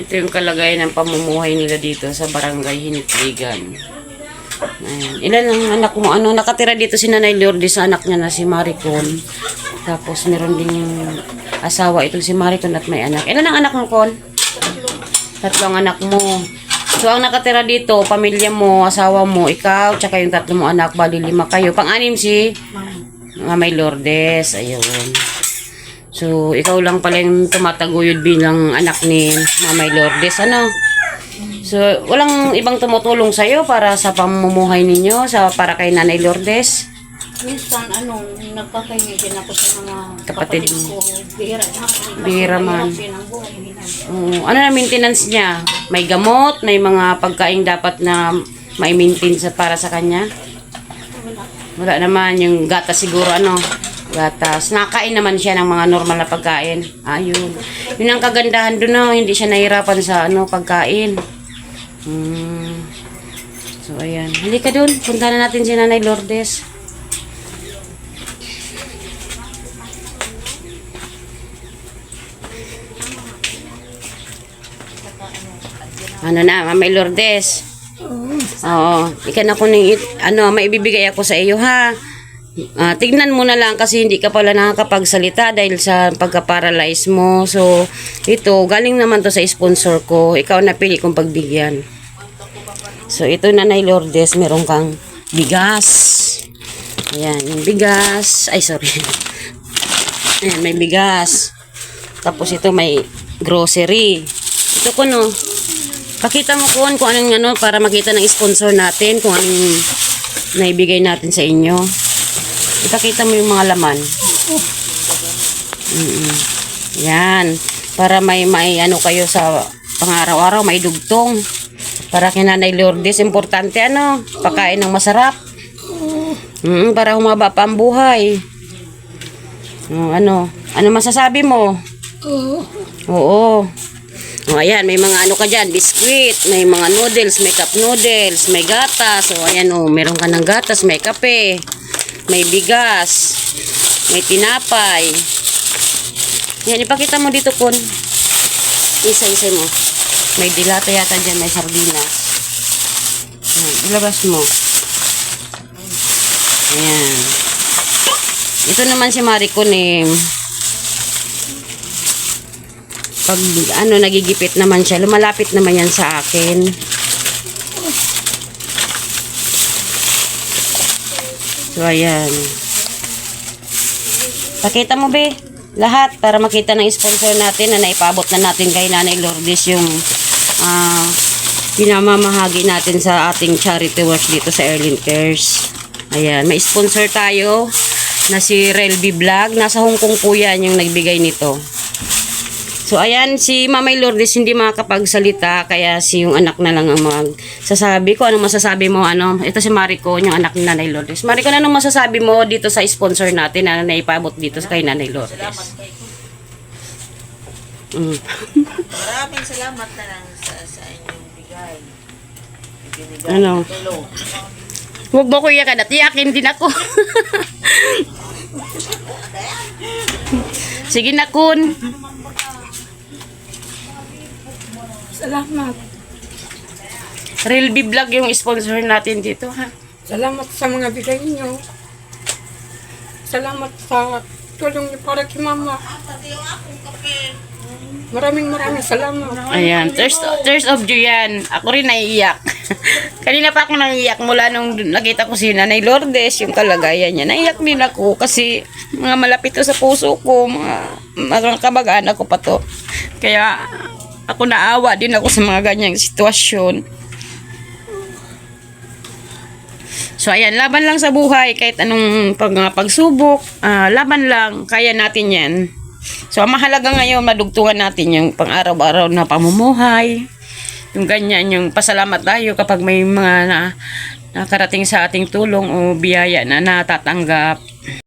Ito yung kalagayan ng pamumuhay nila dito sa barangay Hinikligan. Ayan. Ilan ang anak mo? Ano, nakatira dito si Nanay Lourdes sa anak niya na si Maricon. Tapos meron ding asawa itong si Maricon at may anak. Ilan ang anak mo, Con? Tatlong anak mo. So, ang nakatira dito, pamilya mo, asawa mo, ikaw, tsaka yung tatlo mo anak, bali 5 kayo. Pang-anim si Mamay Lourdes. Ayun. So, ikaw lang pala yung tumataguyod bilang anak ni Mamay Lourdes. Ano? So, walang ibang tumutulong sa'yo para sa pamumuhay ninyo, para kay Nanay Lourdes? Minsan, nagpakahingi din ako sa mga Kapatid ko. Bihira man. Ano na maintenance niya? May gamot? May mga pagkain dapat na mai-maintain para sa kanya? Wala naman. Yung gatas siguro, gatas. Nakain naman siya ng mga normal na pagkain. Ayun. Yun ang kagandahan doon, hindi siya nahirapan sa pagkain. So, ayan. Halika doon. Punta na natin si Nanay Lourdes. Ano na, Mamay Lourdes? Oo. Ika na kuning, maibibigay ako sa iyo, ha? Tignan mo na lang kasi hindi ka pala nakakapagsalita dahil sa pagka-paralyze mo. So, ito, galing naman to sa sponsor ko. Ikaw napili kong pagbigyan. So, ito, Nanay Lourdes, meron kang bigas. Ayan, yung bigas. Ay, sorry. Ayan, may bigas. Tapos ito, may grocery. Ito ko, pakita mo kung anong para makita ng sponsor natin kung anong naibigay natin sa inyo. Ipakita mo yung mga laman. Yan. Para may kayo sa pang-araw-araw, may dugtong. Para kay Nanay Lourdes, importante pagkain ng masarap. Para humaba pa ang buhay. Ano masasabi mo? Oo. Ayan, may mga ka dyan, biskwit, may mga noodles, may cup noodles, may gatas. Ayan, meron ka ng gatas, may kape, may bigas, may tinapay. Ayan, ipakita mo dito, Kun. Isa-isa mo. May dilata yata dyan, may sardinas. Ayan, ilabas mo. Ayan. Ito naman si Maricon, pag nagigipit naman siya, lumalapit naman yan sa akin. So, ayan. Pakita mo, be, lahat para makita ng sponsor natin na naipabot na natin kay Nanay Lourdes yung pinamamahagi natin sa ating charity work dito sa Erlin Cares. Ayan, may sponsor tayo na si Relby Vlog. Nasa Hong Kong po yan yung nagbigay nito. So, ayan, si Mamay Lourdes hindi makakapagsalita, kaya yung anak na lang ang magsasabi ko. Anong masasabi mo? Ito si Maricon, yung anak ni Nanay Lourdes. Maricon, anong masasabi mo dito sa sponsor natin na naipabot dito kay Nanay Lourdes? Salamat kay Maraming salamat na lang sa inyong bigay. Ibinigay na tulong. Huwag mo ko iyakan at iyakin din ako. Sige na, Kun. Salamat. Relby Vlog yung sponsor natin dito, ha? Salamat sa mga bigay niyo. Salamat sa tulong niyo para kay Mama. Maraming salamat. Ayan, tears of joy yan. Ako rin naiiyak. Kanina pa ako naiiyak mula nung nakita ko si Nanay Lourdes, yung kalagayan niya. Naiiyak din ako kasi mga malapit to sa puso ko, mga kamag-anak ko pa to. Kaya ako naawa din ako sa mga ganyang sitwasyon. So, ayan, laban lang sa buhay. Kahit anong pagsubok, laban lang. Kaya natin yan. So, ang mahalaga ngayon, madugtungan natin yung pang-araw-araw na pamumuhay. Yung ganyan, yung pasalamat tayo kapag may mga nakarating sa ating tulong o biyaya na natatanggap.